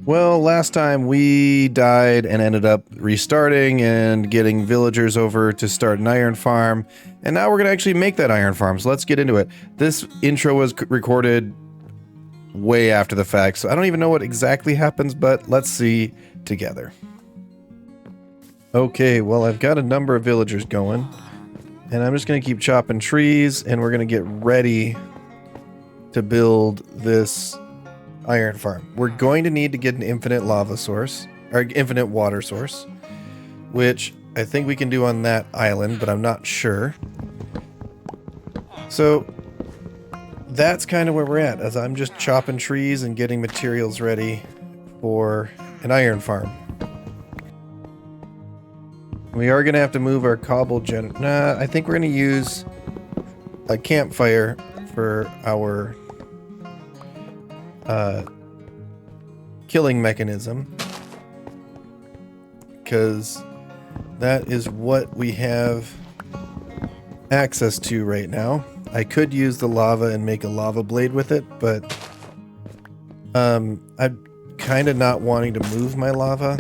Well, last time we died and ended up restarting and getting villagers over to start an iron farm. And now we're going to actually make that iron farm. So let's get into it. This intro was recorded way after the fact, so I don't even know what exactly happens, but let's see together. Okay, well, I've got a number of villagers going. And I'm just going to keep chopping trees, and we're going to get ready to build this iron farm. We're going to need to get an infinite lava source, or infinite water source, which I think we can do on that island, but I'm not sure. So that's kind of where we're at, as I'm just chopping trees and getting materials ready for an iron farm. We are going to have to move our cobble I think we're going to use a campfire for our killing mechanism, because that is what we have access to right now. I could use the lava and make a lava blade with it, but I'm kind of not wanting to move my lava.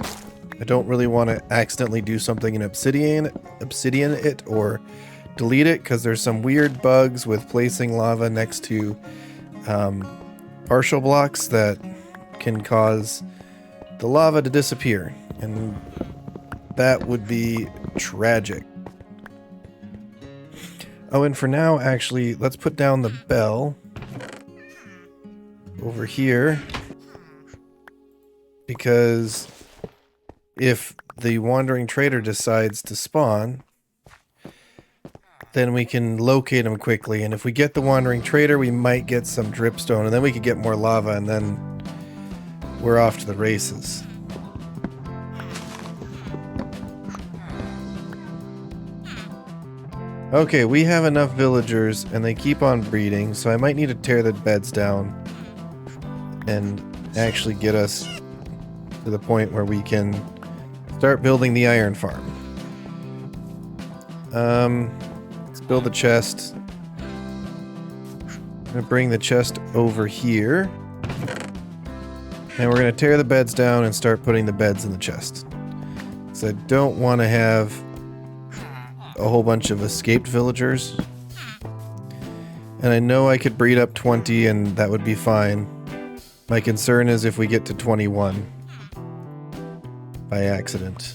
I don't really want to accidentally do something in obsidian it or delete it, because there's some weird bugs with placing lava next to partial blocks that can cause the lava to disappear, and that would be tragic. Oh, and for now, actually, let's put down the bell over here, because if the wandering trader decides to spawn, then we can locate him quickly. And if we get the wandering trader, we might get some dripstone, and then we could get more lava, and then we're off to the races. Okay, we have enough villagers, and they keep on breeding, so I might need to tear the beds down and actually get us to the point where we can start building the iron farm. Let's build the chest. I'm gonna bring the chest over here, and we're gonna tear the beds down and start putting the beds in the chest. So I don't want to have a whole bunch of escaped villagers, and I know I could breed up 20 and that would be fine. My concern is if we get to 21 by accident.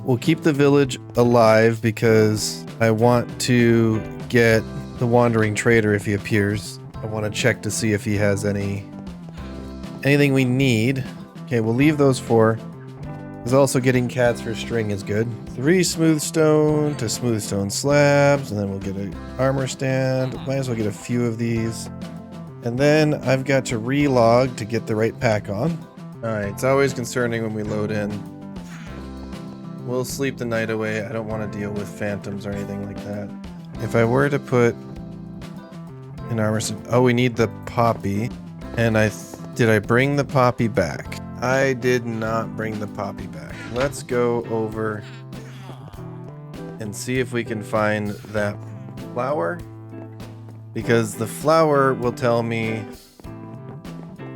We'll keep the village alive because I want to get the wandering trader if he appears. I want to check to see if he has anything we need. Okay, we'll leave those 4. Because also getting cats for string is good. 3 smooth stone to smooth stone slabs, and then we'll get an armor stand. Might as well get a few of these. And then I've got to relog to get the right pack on. Alright, it's always concerning when we load in. We'll sleep the night away. I don't want to deal with phantoms or anything like that. If I were to put an armor stand... Oh, we need the poppy. And did I bring the poppy back? I did not bring the poppy back. Let's go over and see if we can find that flower, because the flower will tell me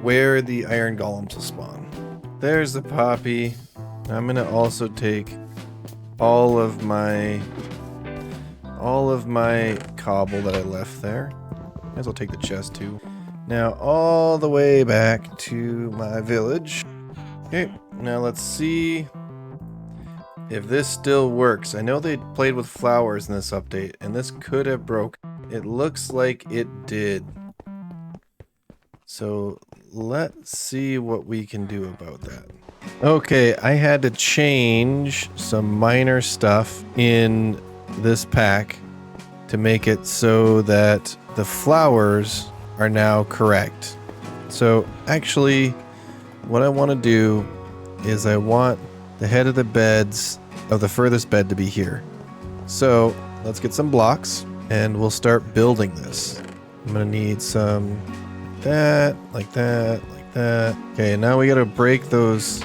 where the iron golems will spawn. There's the poppy. I'm gonna also take all of my cobble that I left there. Might as well take the chest too. Now all the way back to my village. Okay, now let's see if this still works. I know they played with flowers in this update, and this could have broke. It looks like it did. So let's see what we can do about that. Okay, I had to change some minor stuff in this pack to make it so that the flowers are now correct. So actually, what I want to do is I want the head of the beds of the furthest bed to be here. So let's get some blocks and we'll start building this. I'm gonna need some like that. Okay, now we gotta break those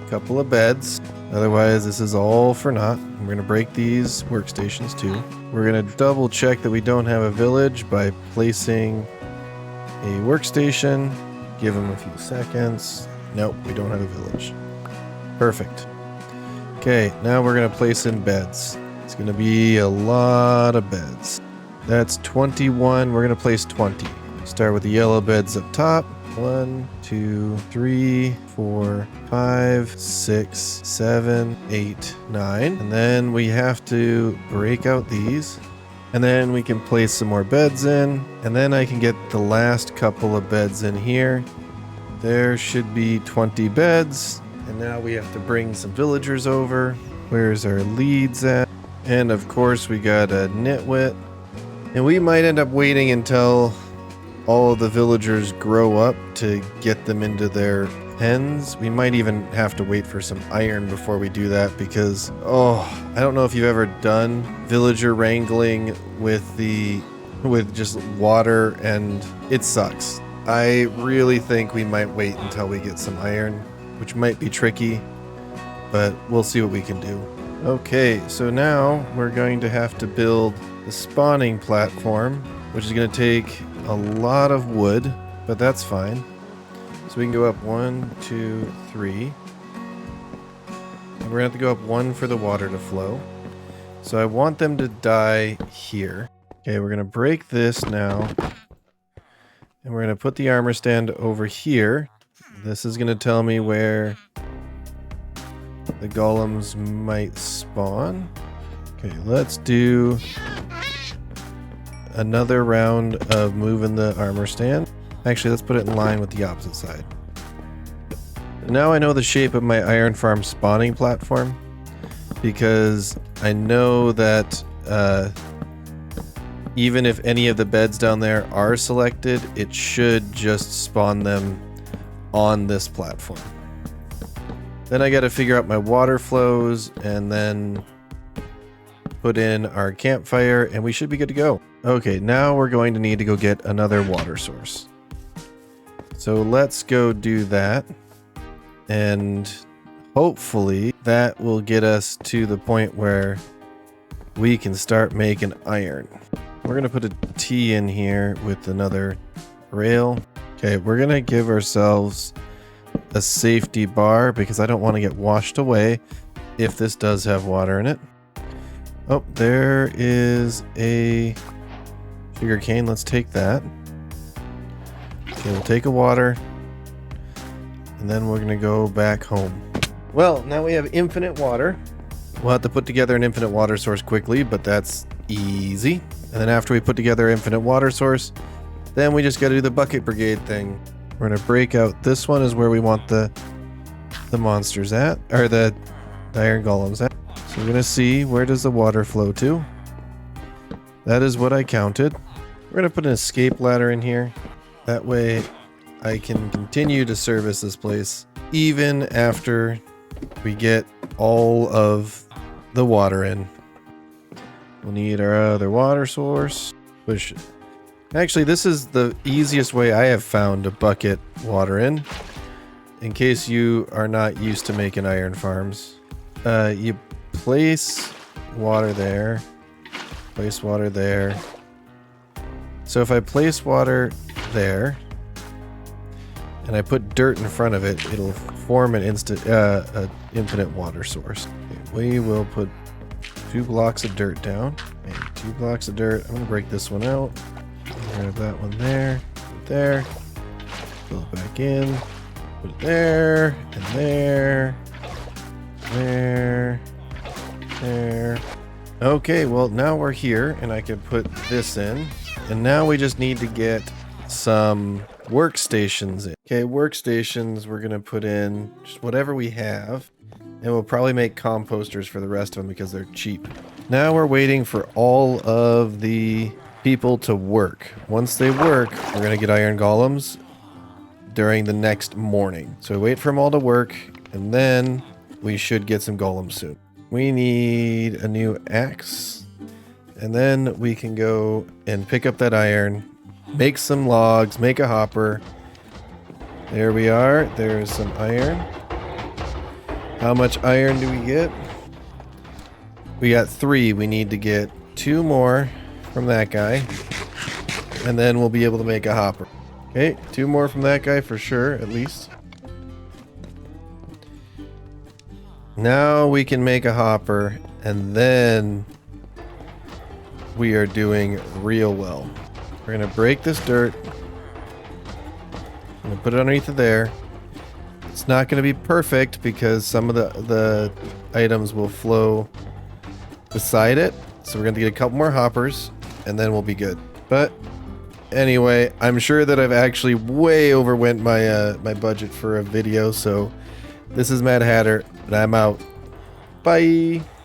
couple of beds. Otherwise, this is all for naught. We're gonna break these workstations too. We're gonna double check that we don't have a village by placing a workstation. Give them a few seconds. Nope, we don't have a village. Perfect. Okay, now we're going to place in beds. It's going to be a lot of beds. That's 21. We're going to place 20. Start with the yellow beds up top. 1, 2, 3, 4, 5, 6, 7, 8, 9. And then we have to break out these. And then we can place some more beds in. And then I can get the last couple of beds in here. There should be 20 beds. And now we have to bring some villagers over. Where's our leads at? And of course we got a nitwit. And we might end up waiting until all of the villagers grow up to get them into their pens. We might even have to wait for some iron before we do that because, I don't know if you've ever done villager wrangling with just water, and it sucks. I really think we might wait until we get some iron, which might be tricky, but we'll see what we can do. Okay, so now we're going to have to build the spawning platform, which is going to take a lot of wood, but that's fine. So we can go up 1, 2, 3. And we're going to have to go up 1 for the water to flow. So I want them to die here. Okay, we're going to break this now. And we're going to put the armor stand over here. This is going to tell me where the golems might spawn. Okay, let's do another round of moving the armor stand. Actually, let's put it in line with the opposite side. Now I know the shape of my iron farm spawning platform because I know that even if any of the beds down there are selected, it should just spawn them on this platform. Then I got to figure out my water flows and then put in our campfire and we should be good to go. Okay, now we're going to need to go get another water source. So let's go do that. And hopefully that will get us to the point where we can start making iron. We're going to put a T in here with another rail. Okay, we're going to give ourselves a safety bar because I don't want to get washed away if this does have water in it. Oh, there is a sugar cane. Let's take that. Okay, we'll take a water. And then we're going to go back home. Well, now we have infinite water. We'll have to put together an infinite water source quickly, but that's easy. And then after we put together infinite water source, then we just got to do the bucket brigade thing. We're going to break out. This one is where we want the monsters at, or the iron golems at. So we're going to see, where does the water flow to? That is what I counted. We're going to put an escape ladder in here. That way I can continue to service this place even after we get all of the water in. We'll need our other water source. Which, actually, this is the easiest way I have found to bucket water in case you are not used to making iron farms. You place water there. Place water there. So if I place water there and I put dirt in front of it, it'll form an infinite water source. Okay, we will put 2 blocks of dirt down and 2 blocks of dirt. I'm gonna break this one out. Grab that one there, put it there, fill it back in, put it there, and there, there. Okay, well now we're here and I can put this in. And now we just need to get some workstations in. Okay, workstations we're going to put in just whatever we have. And we'll probably make composters for the rest of them because they're cheap. Now we're waiting for all of the people to work. Once they work, we're going to get iron golems during the next morning. So we wait for them all to work and then we should get some golems soon. We need a new axe. And then we can go and pick up that iron, make some logs, make a hopper. There we are. There's some iron. How much iron do we get? We got 3. We need to get 2 more from that guy. And then we'll be able to make a hopper. Okay, 2 more from that guy for sure, at least. Now we can make a hopper, and then we are doing real well. We're gonna break this dirt. I'm gonna put it underneath of there. It's not gonna be perfect because some of the items will flow beside it. So we're gonna get a couple more hoppers, and then we'll be good. But anyway, I'm sure that I've actually way overwent my my budget for a video. So this is Mad Hatter, and I'm out. Bye.